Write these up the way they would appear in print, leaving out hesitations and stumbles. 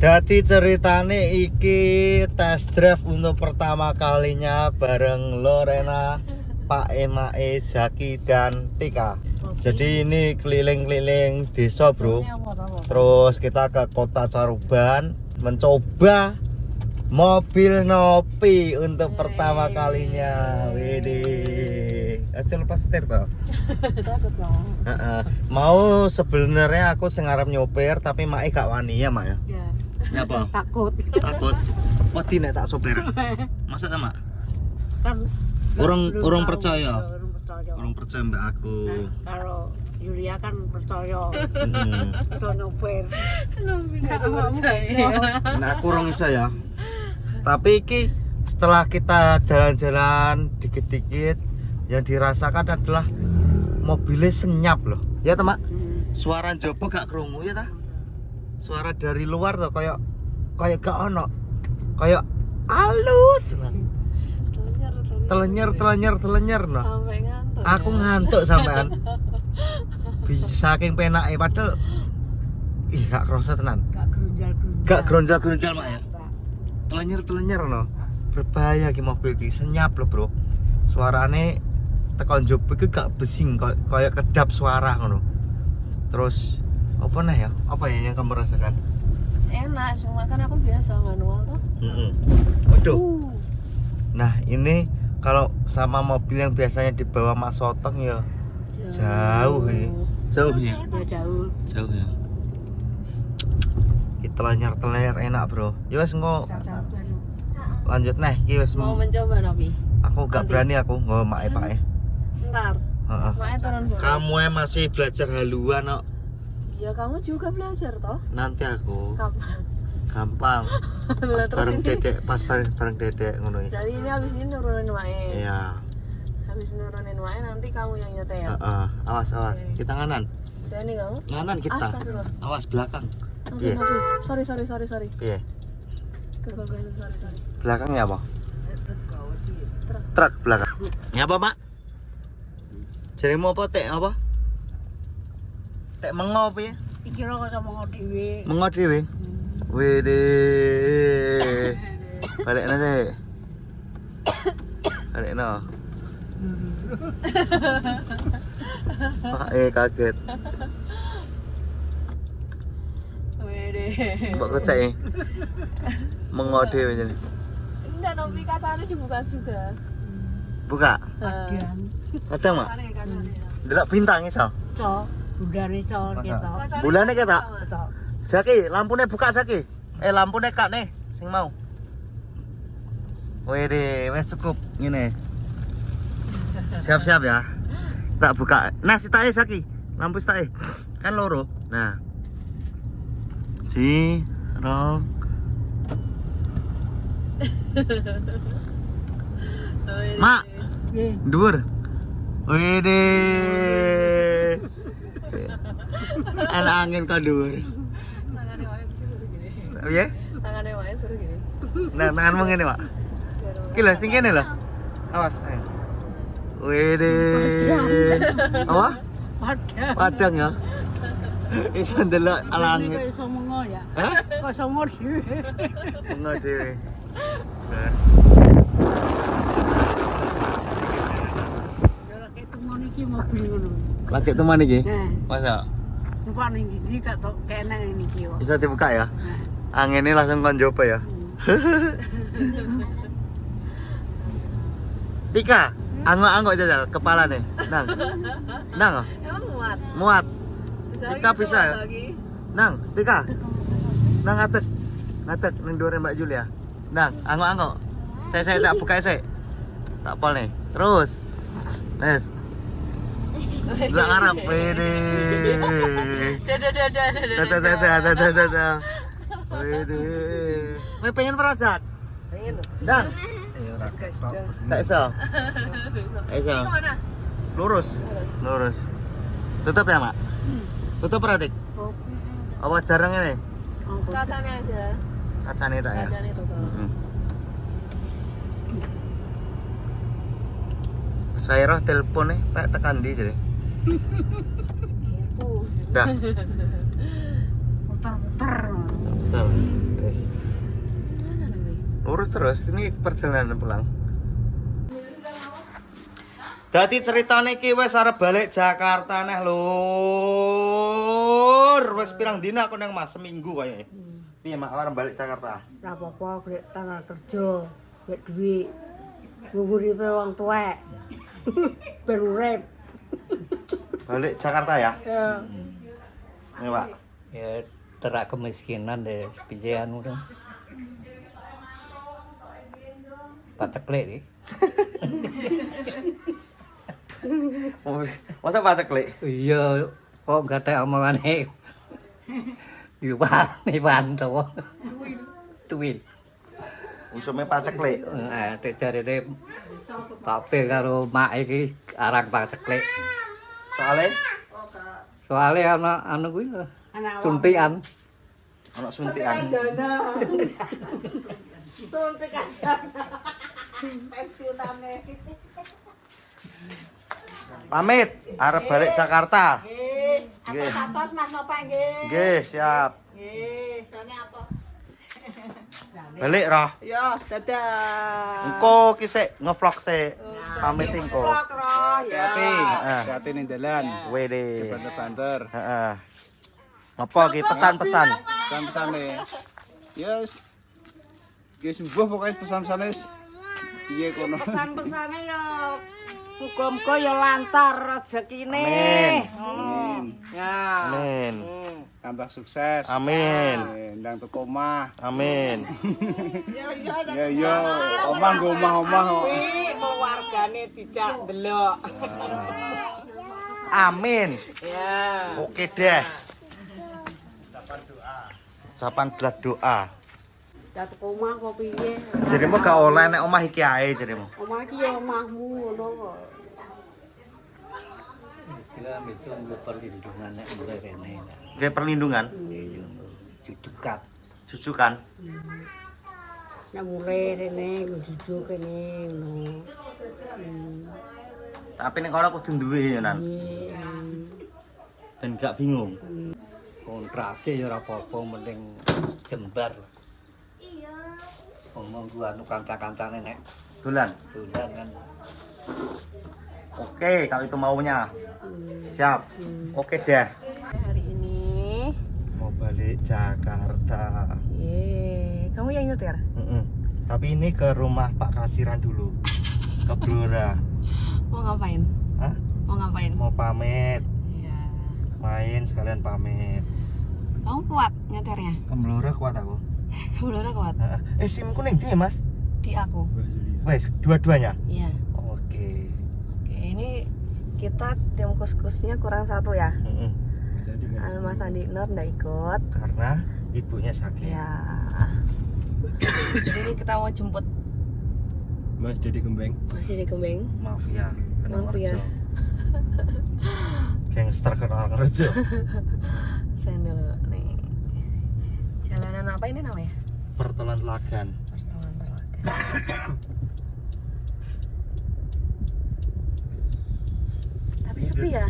Dadi ceritane iki test drive untuk pertama kalinya bareng Lorena, Pak Emae, Zaki dan Tika. Jadi ini keliling-keliling desa, bro. Terus kita ke Kota Caruban mencoba mobil Nopi untuk pertama kalinya. Widih. Aja lepas setir toh. Takut dong. Mau sebenarnya aku sing arep nyopir tapi Mak gak wani ya, Mak ya. Ya. Nyapa? Takut. Takut. Wedi nek tak sopir. Maksudnya, Mak? Kan Urung belum tahu. percaya. Belum percaya. Urung percaya mbak aku. Nah, kalau Yulia kan percaya. Heeh. Iso nyopir. Nah, aku urung iso ya. Tapi iki setelah kita jalan-jalan dikit-dikit yang dirasakan adalah mobilnya senyap loh. Ya, teman. Suara jopo gak krungu ya ta? Suara dari luar tuh kayak gak ono. Kayak halus. Nah. Telenyer nah. Sampai ngantuk. Aku ngantuk sampean. Bisa saking penake padahal gak kerasa tenan. Gak gronjal-gronjal Mak ya. Telenyer no. Berbahaya ki mobil ki, senyap loh, Bro. Suarane tekan jopo iki gak besing kayak kedap suara ngono. Terus apa nah ya? Apa ya yang kamu rasakan? Enak, cuma kan aku biasa manual tuh. Waduh. Nah, ini kalau sama mobil yang biasanya dibawa Mas Sotong ya jauh ya. Jauh ya. Ya jauh. Jauh ya. Kita telenyer enak, Bro. Ya wes engko lanjut nah iki wes Mau mencoba Nopi? aku gak berani aku nggo Mak Pak. Ntar. Heeh. Maknya turun bawah. Kamu masih belajar haluan kok. Ya kamu juga belajar toh? Nanti aku Kapan? gampang. Pas bareng Dedek, bareng Dedek ngono ya. Jadi ini habis ini nurunin Mae. Iya. Habis nurunin Mae nanti kamu yang nyetel. Heeh. Awas. Oke. Kita nganan. Berani kamu? Nganan kita. Astagfirullah. Awas belakang. Nopi, Iya. Nopi. Sorry. Piye? Kegagalan, sorry. Belakangnya apa? Truk belakang. Ya apa, Mak? Jarimu apa tek apa? Tek mengo piye? Iki lo kok sama dhewe. Mengo dhewe. Widih. Balikna sih. Balikna. Wah, kaget. Wede. Mbak kocek. Mengo dhewe jadi. Enggak, Nopi kacanya dibuka juga. Buka. Kadang. Kadang, Mak. Delok bintang iso. Cok, budane cok Masa? gitu. Bulane ketok. Cok. Zaki, lampune buka Zaki. Lampune kak nih, sing mau. Wede, wes cukup ngene. Siap-siap ya. Tak buka. Nah, sitae Zaki. Lampu sitae. Kan loro. Nah. Rong. Mak, dhuwur. Wede. Enak angin kan dhuwur. Tangannya Mae suruh gini. Piye? Tangannya Mae suruh gini. Nah, tanganmu ngene, Pak. Iki lho, sing kene lho. Awas. Wede. Apa? Padang ya. Iso ndelok langit. Kok iso mengo ya? Hah? Kok iso mengo dhewe? Mengo dhewe. Kayak temen iki mobil ngono. Lagi teman iki. Nah, Masa numpak ning ndi gak tok kene ngene iki kok. bisa dibuka ya? Nah. Anginnya langsung kon coba ya. Tika, angok-angok jajal kepalane. Nang. Nang. Emang muat? Muat. Bisa Tika lagi, bisa ya? lagi. Nang, Tika. Nang ngatek. Ngatek ning dhuwure Mbak Julia. Nang, angok-angok. Saya tak buka saya. Tak pol nih. Terus. Wes. Lah ngarep pede. Dadah. Wede. Kowe pengen merasa? Pengen tuh. Nang. Tak iso. Tak iso. Kemana? Lurus. Lurus. Tutup ya, Mak? Tutup Pratik. Oh, Apa jarang ini? kacanya aja. Kacane tak ya? Kacanya tutup. Saya roh telepon Pak tekan di jadi. Gitu. Dah. Muter-muter. Bentar. lurus terus. Ini perjalanan pulang. Dadi ceritane iki wis arep balik Jakarta neh, Lur. Wis pirang dina aku nang Mas, seminggu kayaknya. Piye mak arep balik Jakarta? Ora apa-apa golek tanggal kerja, golek duit. Nguripe wong tuwek. Ben urip. Balik Jakarta ya? Ya. Ya, Pak. Ya terak kemiskinan deh sepijean udah paceklik nih. Masa pacek, Lek? Iya kok gak ada omongane Iwan to tuwil Usume pacek, Lek. jarine pape karo mak iki arang paceklik soalnya ana anu kuwi lho, suntikan Anak suntikan. Suntikan. Pensiunane. Pamit, arep balik Jakarta. Nggih. Atos Mas Nopek nggih. Nggih, siap. Nggih, kene atos. Balik roh. Ya, dadah. Engko ki sik ngevlog sik. Pamit engko. Hati-hati ning dalan. Wede. Banter-banter. Heeh. Apa ki pesan-pesan? Pesan-pesane. Ya wis. Ki sembuh pokoke pesan-pesane wis. Piye kono. Pesan-pesane ya muga-muga ya lancar rezekine. Amin. Ya. Amin. Tambah sukses. Amin. Ndang tuku omah. Amin. Ya ya, omah nggo omah-omah kok. Kuwi keluargane dijak ndelok. Amin. Ya. Oke deh. Ucapan doa. Dak omah apa piye? Jadimu gak oleh nek omah iki ae jadimu. Omah iki ya omahmu ngono kok. kita besok nggak perlindungan nek mulai rene Kayak perlindungan, iya jujukan jujukan. Nek mulai rene jujuk kene ngono. Tapi nek ora kudu duwe ya nan. Ben gak bingung. kontrase ya ora apa-apa mending jembar ngomong gua anu kanca-kancane nek Dolan. dolan kan Oke, kalau itu maunya. Siap. Oke deh. Hari ini, Mau balik Jakarta. kamu yang nyetir? Tapi ini ke rumah Pak Kasiran dulu. Ke Blora. Mau ngapain? Hah? Mau ngapain? Mau pamit. Iya. Main sekalian pamit. Kamu kuat nyetirnya? Ke Blora kuat aku. Kamu udah kuat? SIM-ku ning ndi, Mas? Di aku. Wes, dua-duanya. Iya. Oke. Oke, ini kita tim kus-kusnya kurang satu ya. Anu Mas Andi Nur nggak ikut. Karena ibunya sakit. Ya. Jadi ini kita mau jemput Mas Dedi Gembeng. masih di Kembeng. Mafia. Mafia. Gangster kenal Rejo. Saya dulu nih. Jalanan apa ini namanya? Pertolan Lagan. Pertolongan Terlaga. Tapi sepi ya.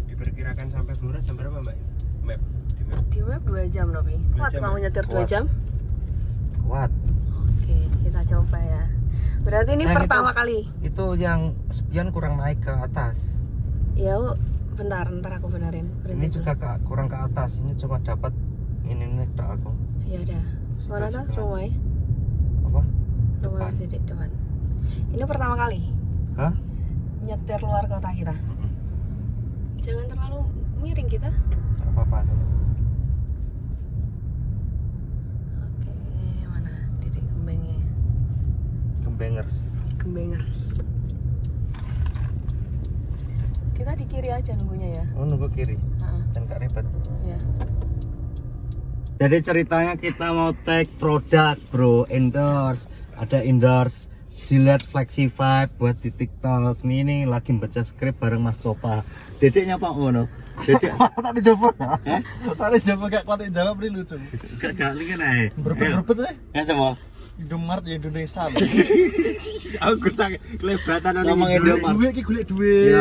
Diperkirakan sampai Blora jam berapa, Mbak? Map. Di map. Di web 2 jam loh, Pi. Kuat jam kamu ya? nyetir 2 Kuat. jam? Kuat. Oke, kita coba ya. Berarti ini Nah, pertama itu- kali. Itu yang spion kurang naik ke atas. Ya, bentar, ntar aku benerin. Ini Berhenti juga kurang ke atas. Ini cuma dapat ini nih tak aku. dulu. Ya udah. Mana tuh Sebelah. rumahnya? Apa? Rumah Depan. masih di depan. Ini pertama kali Hah? nyetir luar kota kita. Jangan terlalu miring kita. Apa-apa. Oke, mana Dedek Gembengnya? Gembengers. Gembengers. Kita di kiri aja nunggunya ya. Oh, nunggu kiri. Heeh. Dan gak ribet. Ya. Jadi ceritanya kita mau tag produk, bro, endorse. Ada endorse Gillette Flexi 5 buat di TikTok. Ini lagi baca skrip bareng Mas Topa. Dedeknya Pak Ngono. Dedek tak dijawab. Tak dijawab gak kuat jawab ri lucu. Gak ini kan ae. Berbet ya sama. Indomaret Indonesia. Aku kurang kelebatan Ngomong Indomaret. duit ki golek duit.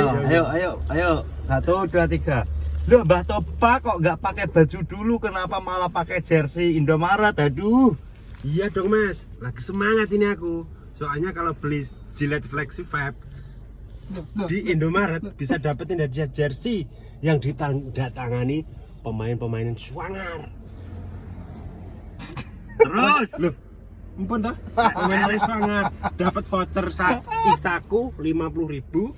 Ayo. 1 2 3. Loh, Mbah Topa kok nggak pakai baju dulu, kenapa malah pakai jersey Indomaret? Aduh. Iya dong mas, lagi semangat ini aku. Soalnya kalau beli Gillette Flexi Vape di Indomaret bisa dapetin hadiah jersey yang ditandatangani pemain-pemain yang swanger. Terus Loh, ampun toh, pemain-pemain swanger dapat voucher Isaku 50.000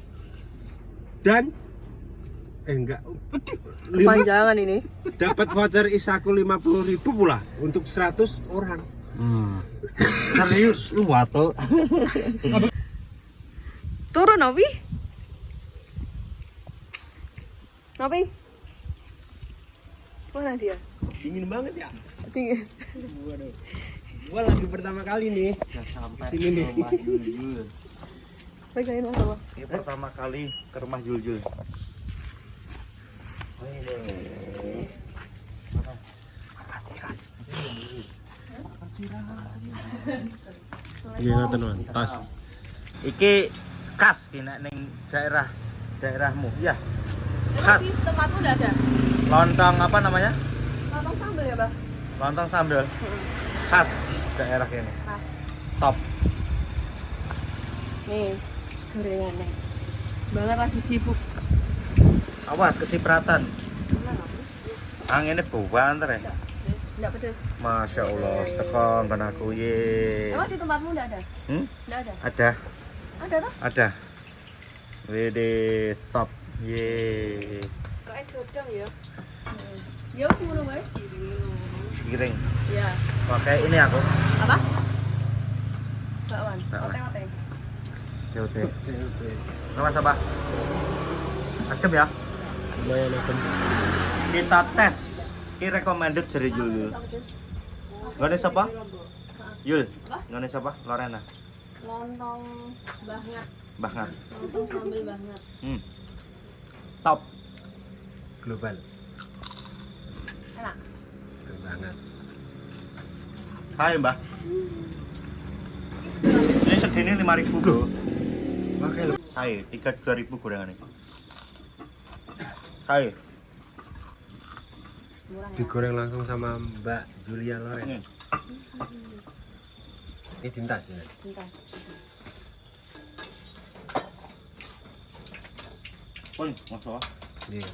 dan enggak Panjangan ini. dapat voucher Isaku 50.000 pula untuk 100 orang. serius lu wato. Turun Novi. Novi. Mana dia? Dingin banget ya. Dingin. Waduh. Gua lagi pertama kali nih. Udah sampai Sini ke nih. rumah Yul. Pegangin mas apa? Ini pertama kali ke rumah Yul. Iya ngoten Mas. Tas. Iki khas kena ning daerahmu ya. Khas. Di tempatmu udah ada? Lontong apa namanya? Lontong sambal ya bang? Lontong sambal. Khas daerah ini. Pas. Top. Nih, gorengannya. Banget lagi sibuk. Awas kecipratan. Anginnya banter ya. Enggak pedes. Masya Allah, setekong kan aku ye. Emang di tempatmu udah ada? Hmm? Enggak ada? Ada, Ada toh? ada. Wede top ye. Kok godang ya? Ya wis ngono wae. Giring. Iya. Pakai ini aku. Apa? Bakwan. Bakwan. Oteng-oteng. Oke. Nama siapa? Adem ya. Lumayan adem. Kita tes. Ki recommended dari Yul. Gak ada siapa? Yul. Gak ada siapa? Lorena. Lontong banget. Bahkan. Lontong sambal banget. Top. Global. Enak. Keren banget. Hai Mbak. Ini segini 5.000 bro. Oke loh. Saya 32.000 gorengan ini. Hai. Murah ya. Digoreng langsung sama Mbak Julia Loren. Ini tintas ya. Bentar. Pun, masuk. Iya.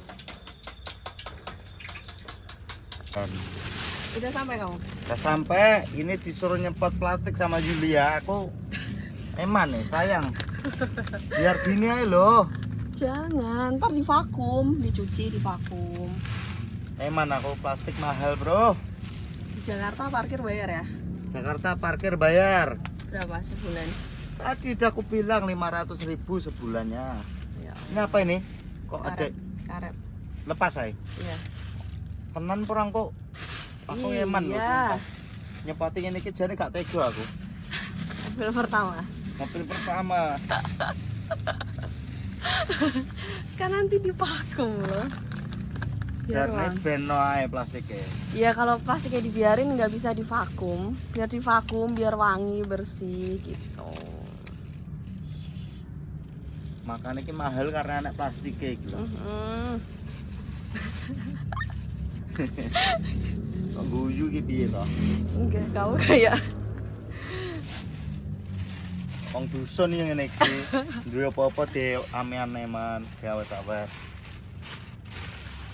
Udah sampai kamu? Udah sampai, ini disuruh nyempot plastik sama Julia. Aku eman nih, sayang. Biar gini aja loh. Jangan, ntar di vakum, dicuci di vakum. Eman aku plastik mahal bro. Di Jakarta parkir bayar ya? Jakarta parkir bayar. Berapa sebulan? Tadi udah aku bilang 500.000 sebulannya. Ya, Ini apa ini? Kok ada karet. Karet. lepas saya? Iya. Tenan perang kok. Aku eman loh. Iya. sumpah. Nyepoti ini jane gak tega aku. Mobil pertama. Mobil pertama. Kan nanti divakum loh. Biar Jarne wangi. beno ae plastiknya. Iya kalau plastiknya dibiarin nggak bisa divakum. Biar divakum biar wangi bersih gitu. Makanya ini mahal karena anak plastiknya gitu. Kok guyu ki piye to? Enggak, kamu kayak Wong dusun yang ngene iki. Duwe apa-apa di ame-aneman, gawe-gawe.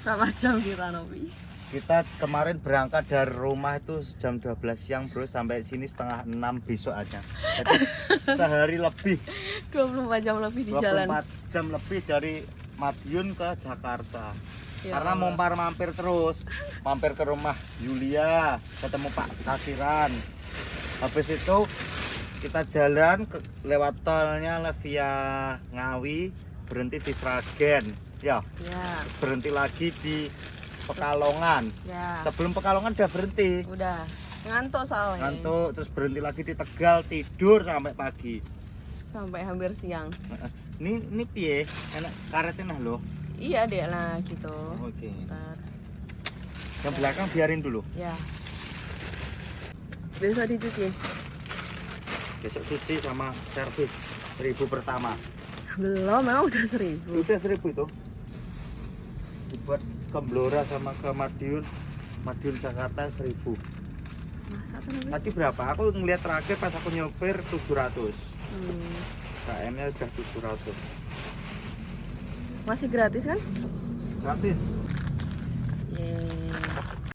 berapa jam kita Novi? Kita kemarin berangkat dari rumah itu jam 12 siang bro, sampai sini setengah 6 besok aja. Jadi sehari lebih, 24 jam lebih di jalan. 24 jam lebih dari Madiun ke Jakarta. Ya Karena Allah. mampir terus, mampir ke rumah Yulia, ketemu Pak Kasiran. Habis itu kita jalan lewat tolnya via Ngawi, berhenti di Sragen, ya, Ya, berhenti lagi di Pekalongan. ya. Sebelum Pekalongan udah berhenti, Udah ngantuk soalnya. ngantuk, terus berhenti lagi di Tegal, tidur sampai pagi. Sampai hampir siang. Ini piye? Enak karetnya nah loh. Iya deh lah gitu. Oke. Ntar. Yang belakang biarin dulu. Ya. Besok dicuci. Besok cuci sama servis 1.000 pertama. Belum, memang udah 1.000. Udah 1.000 itu. Dibuat ke Blora sama ke Madiun Jakarta 1.000. Masa Tadi berapa? Aku ngeliat terakhir pas aku nyopir 700. Hmm. KM-nya udah 700. Masih gratis kan? Gratis. Yeay.